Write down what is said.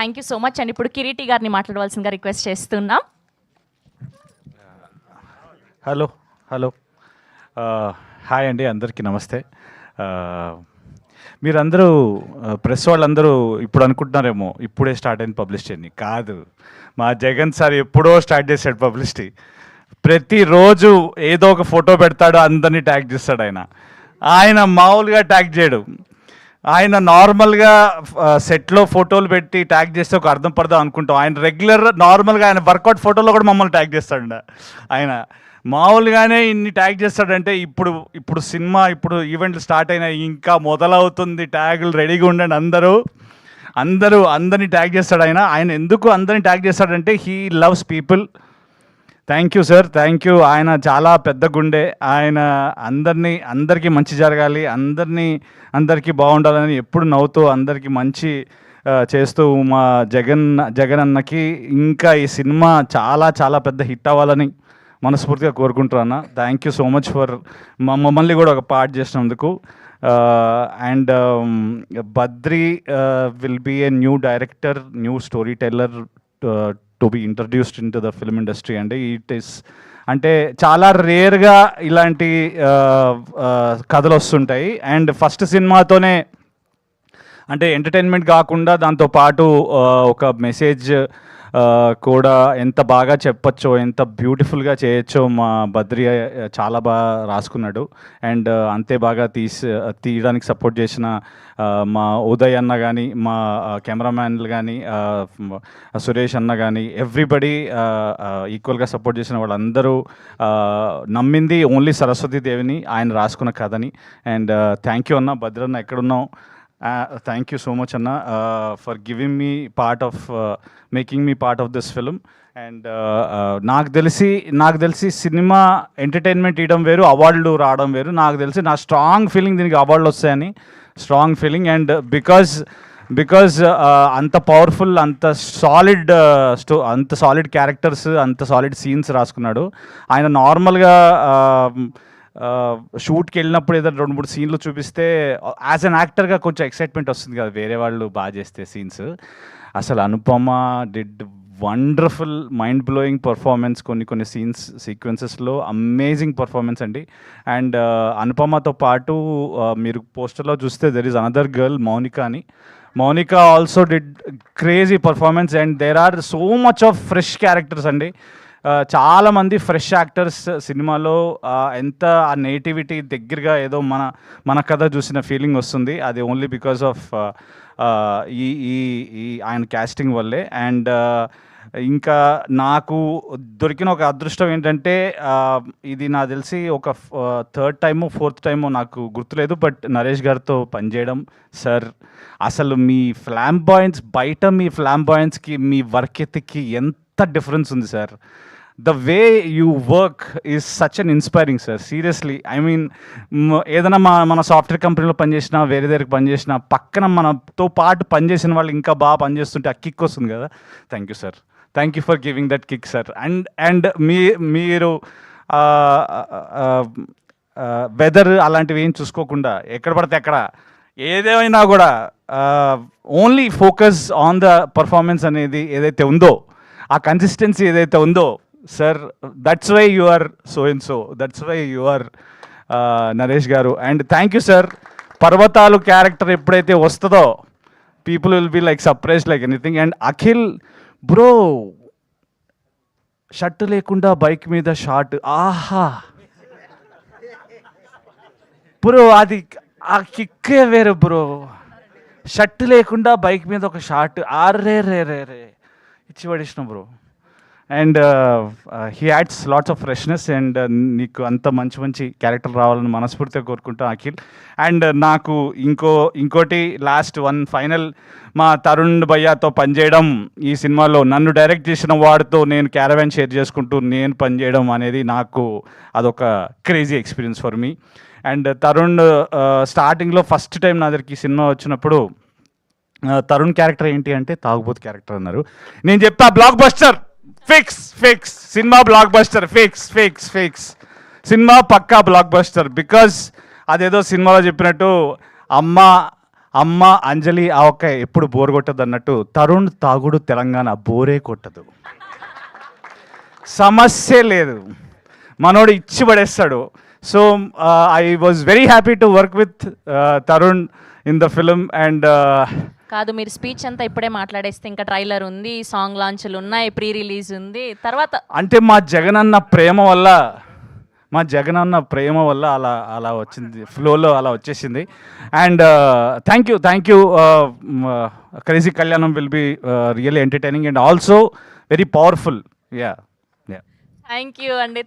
Thank you so much and ఇప్పుడు కిరీటి గారిని మాట్లాడవలసిందిగా రిక్వెస్ట్ చేస్తున్నాం. హలో హలో హాయ్ అండి, అందరికీ నమస్తే. మీరందరూ ప్రెస్ వాళ్ళందరూ ఇప్పుడు అనుకుంటున్నారేమో ఇప్పుడే స్టార్ట్ అయింది పబ్లిసిటీ. కాదు, మా జగన్ సార్ ఎప్పుడో స్టార్ట్ చేశాడు పబ్లిసిటీ. ప్రతిరోజు ఏదో ఒక ఫోటో పెడతాడు, అందరినీ ట్యాగ్ చేస్తాడు. ఆయన మామూలుగా ట్యాగ్ చేయడు. ఆయన నార్మల్గా సెట్లో ఫోటోలు పెట్టి ట్యాగ్ చేస్తే ఒక అర్థం పడదాం అనుకుంటాం. ఆయన రెగ్యులర్ నార్మల్గా ఆయన వర్కౌట్ ఫోటోలో కూడా మమ్మల్ని ట్యాగ్ చేస్తాడు. ఆయన మామూలుగానే ఇన్ని ట్యాగ్ చేస్తాడంటే ఇప్పుడు సినిమా ఇప్పుడు ఈవెంట్లు స్టార్ట్ అయినాయి, ఇంకా మొదలవుతుంది. ట్యాగులు రెడీగా ఉండండి అందరినీ ట్యాగ్ చేస్తాడు. ఆయన ఎందుకు అందరినీ ట్యాగ్ చేస్తాడంటే he loves people. Thank you sir, thank you. ఆయన చాలా పెద్ద గుండె. ఆయన అందరికీ మంచి జరగాలి, అందరికీ బాగుండాలని ఎప్పుడు నవ్వుతూ అందరికీ మంచి చేస్తూ మా జగన్ అన్నకి ఇంకా ఈ సినిమా చాలా చాలా పెద్ద హిట్ అవ్వాలని మనస్ఫూర్తిగా కోరుకుంటున్నా. Thank you so much for మమ్మల్ని కూడా ఒక పార్ట్ చేసినందుకు. And Badri will be a new director, new story teller to be introduced into the film industry అండి. అంటే చాలా రేర్గా ఇలాంటి కథలు వస్తుంటాయి. అండ్ ఫస్ట్ సినిమాతోనే అంటే ఎంటర్టైన్మెంట్ కాకుండా దాంతోపాటు ఒక మెసేజ్ కూడా ఎంత బాగా చెప్పచ్చో, ఎంత బ్యూటిఫుల్గా చేయొచ్చో మా బద్రి చాలా బాగా రాసుకున్నాడు. అండ్ అంతే బాగా తీయడానికి సపోర్ట్ చేసిన మా ఉదయ్ అన్న కానీ, మా కెమెరామ్యాన్లు కానీ, సురేష్ అన్న కానీ, ఎవ్రీబడి ఈక్వల్గా సపోర్ట్ చేసిన వాళ్ళందరూ నమ్మింది ఓన్లీ సరస్వతి దేవిని, ఆయన రాసుకున్న కథని. అండ్ థ్యాంక్ యూ అన్న. భద్రన్న ఎక్కడున్నావు? థ్యాంక్ యూ సో మచ్ అన్న for giving me making me part of this film. And నాకు తెలిసి సినిమా ఎంటర్టైన్మెంట్ ఇవ్వడం వేరు, అవార్డులు రావడం వేరు. నాకు తెలిసి నా స్ట్రాంగ్ ఫీలింగ్ దీనికి అవార్డులు వస్తాయని స్ట్రాంగ్ ఫీలింగ్. అండ్ బికాజ్ అంత పవర్ఫుల్, అంత సాలిడ్ క్యారెక్టర్స్, అంత సాలిడ్ సీన్స్ రాసుకున్నాడు. ఆయన నార్మల్గా షూట్కి వెళ్ళినప్పుడు ఏదైనా 2-3 సీన్లు చూపిస్తే యాజ్ అన్ యాక్టర్గా కొంచెం ఎక్సైట్మెంట్ వస్తుంది కదా, వేరే వాళ్ళు బాగా చేస్తే సీన్స్. అసలు Anupama did wonderful, mind blowing performance. కొన్ని సీక్వెన్సెస్లో అమేజింగ్ పర్ఫార్మెన్స్ అండి. అండ్ అనుపమతో పాటు మీరు పోస్టర్లో చూస్తే there is another girl, Mounika also did crazy performance. And there are so much of fresh characters అండి. చాలామంది ఫ్రెష్ యాక్టర్స్ సినిమాలో. ఎంత ఆ నేటివిటీ దగ్గరగా ఏదో మన కథ చూసిన ఫీలింగ్ వస్తుంది. అది ఓన్లీ బికాస్ ఆఫ్ ఈ ఆయన క్యాస్టింగ్ వల్లే. అండ్ ఇంకా నాకు దొరికిన ఒక అదృష్టం ఏంటంటే ఇది నాకు తెలిసి ఒక 3rd టైమో 4th టైమో నాకు గుర్తులేదు, బట్ నరేష్ గారితో పనిచేయడం. సార్ అసలు మీ ఫ్లాంబాయింట్స్కి మీ వర్క్ ఎత్తికి ఎంత డిఫరెన్స్ ఉంది sir. The way you work is such an inspiring sir, seriously. I mean ఏదైనా మన సాఫ్ట్వేర్ కంపెనీలో పనిచేసినా, వేరే దగ్గరికి పనిచేసినా, పక్కన మనతో పాటు పనిచేసిన వాళ్ళు ఇంకా బాగా పనిచేస్తుంటే ఆ కిక్ వస్తుంది కదా. Thank you sir, thank you for giving that kick sir. And మీరు వెదర్ అలాంటివి ఏం చూసుకోకుండా ఎక్కడ పడితే అక్కడ ఏదేమైనా కూడా only focus on the performance అనేది ఏదైతే ఉందో, ఆ కన్సిస్టెన్సీ ఏదైతే ఉందో sir, that's why you are so and so, that's why you are Naresh గారు. And thank you sir. పర్వతాలు క్యారెక్టర్ ఎప్పుడైతే వస్తుందో people will be like surprise like anything. And Akhil bro shirt లేకుండా బైక్ మీద షాట్, ఆహా బ్రో, అది ఆ కిక్కే వేరు బ్రో. షర్ట్ లేకుండా బైక్ మీద ఒక షాట్, ఆర్రే రే ఇచ్చి పడేసిన bro. And he ads lots of freshness. And నీకు అంత మంచి క్యారెక్టర్ రావాలని మనస్ఫూర్తిగా కోరుకుంటాను అఖిల్. అండ్ నాకు ఇంకోటి లాస్ట్ ఫైనల్, మా తరుణ్ భయ్యాతో పనిచేయడం ఈ సినిమాలో, నన్ను డైరెక్ట్ చేసిన వాడితో నేను క్యారవాన్ షేర్ చేసుకుంటూ నేను పనిచేయడం అనేది నాకు అదొక crazy experience for me. And Tarun స్టార్టింగ్లో ఫస్ట్ టైం నా దగ్గరికి సినిమా వచ్చినప్పుడు తరుణ్ క్యారెక్టర్ ఏంటి అంటే తాగుబోతు క్యారెక్టర్ అన్నారు. నేను చెప్పా బ్లాక్ బస్టర్ ఫిక్స్ సినిమా, బ్లాక్ బస్టర్ ఫిక్స్ సినిమా పక్కా బ్లాక్ బస్టర్. బికాజ్ అదేదో సినిమాలో చెప్పినట్టు అమ్మ అంజలి ఆ ఒక్క ఎప్పుడు బోర్ కొట్టదు అన్నట్టు తరుణ్ తాగుడు తెలంగాణ బోరే కొట్టదు, సమస్య లేదు, మనోడు ఇచ్చి పడేస్తాడు. So I was very happy to work with Tarun in the film. And కాదు, మీరు స్పీచ్ అంతా ఇప్పుడే మాట్లాడేస్తే ఇంకా ట్రైలర్ ఉంది, సాంగ్ లాంచ్లు ఉన్నాయి, ప్రీ రిలీజ్ ఉంది, తర్వాత అంటే మా జగనన్న ప్రేమ వల్ల అలా వచ్చింది, ఫ్లోలో అలా వచ్చేసింది. అండ్ థ్యాంక్ యూ క్రేజీ కళ్యాణం will be really entertaining and also very powerful. Yeah thank you అండి.